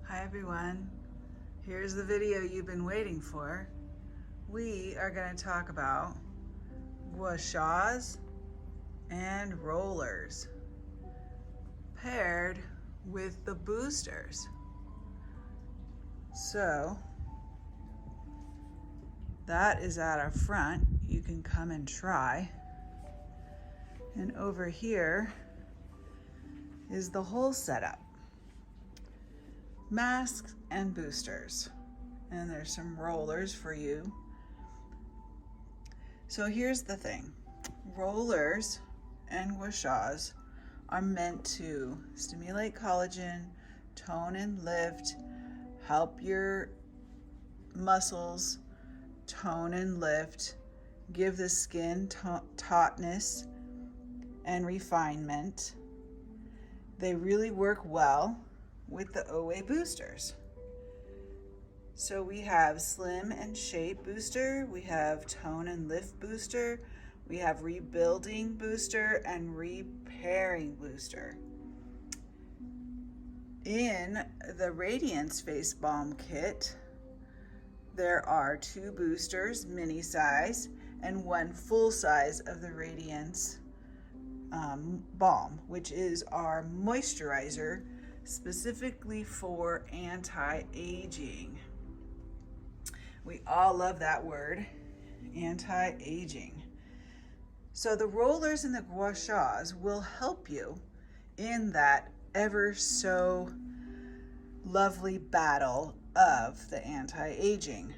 Hi everyone, here's the video you've been waiting for. We are going to talk about Gua Shas and rollers paired with the boosters. So that is at our front. You can come and try. And over here is the whole setup. Masks and boosters, and there's some rollers for you. So here's the thing, rollers and Gua Shas are meant to stimulate collagen, tone and lift, help your muscles tone and lift, give the skin tautness and refinement. They really work well with the OWAY Boosters. So we have Slim and Shape Booster, we have Tone and Lift Booster, we have Rebuilding Booster, and Repairing Booster. In the Radiance Face Balm Kit, there are 2 boosters, mini size, and 1 full size of the Radiance Balm, which is our moisturizer specifically for anti-aging. We all love that word, anti-aging. So the rollers and the Gua Shas will help you in that ever so lovely battle of the anti-aging.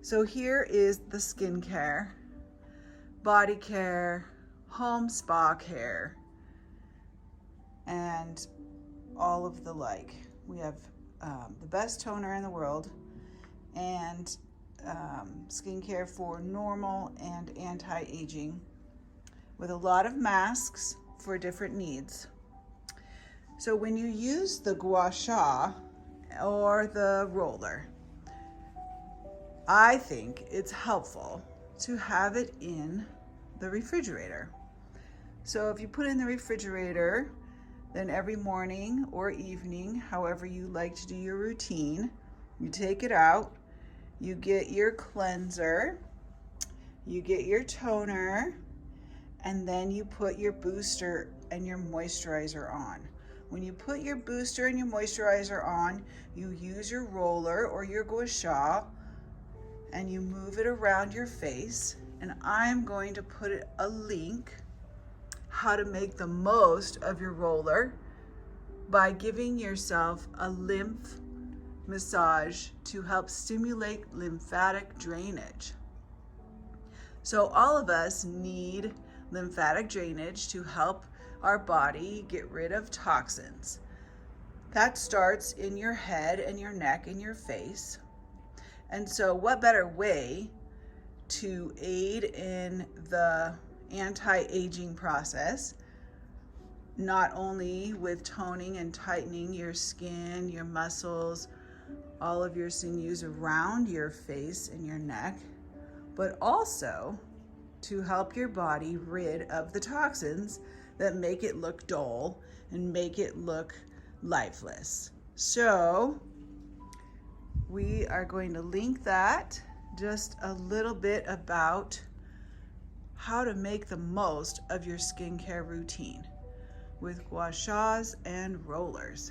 So here is the skincare, body care, home spa care, and all of the like. We have the best toner in the world and skincare for normal and anti-aging with a lot of masks for different needs. So when you use the Gua Sha or the roller, I think it's helpful to have it in the refrigerator. So if you put it in the refrigerator, then every morning or evening, however you like to do your routine, you take it out, you get your cleanser, you get your toner, and then you put your booster and your moisturizer on. When you put your booster and your moisturizer on, you use your roller or your Gua Sha and you move it around your face. And I'm going to put a link how to make the most of your roller by giving yourself a lymph massage to help stimulate lymphatic drainage. So all of us need lymphatic drainage to help our body get rid of toxins. That starts in your head and your neck and your face. And so what better way to aid in the anti-aging process, not only with toning and tightening your skin, your muscles, all of your sinews around your face and your neck, but also to help your body rid of the toxins that make it look dull and make it look lifeless. So we are going to link that, just a little bit about how to make the most of your skincare routine with Gua Shas and rollers.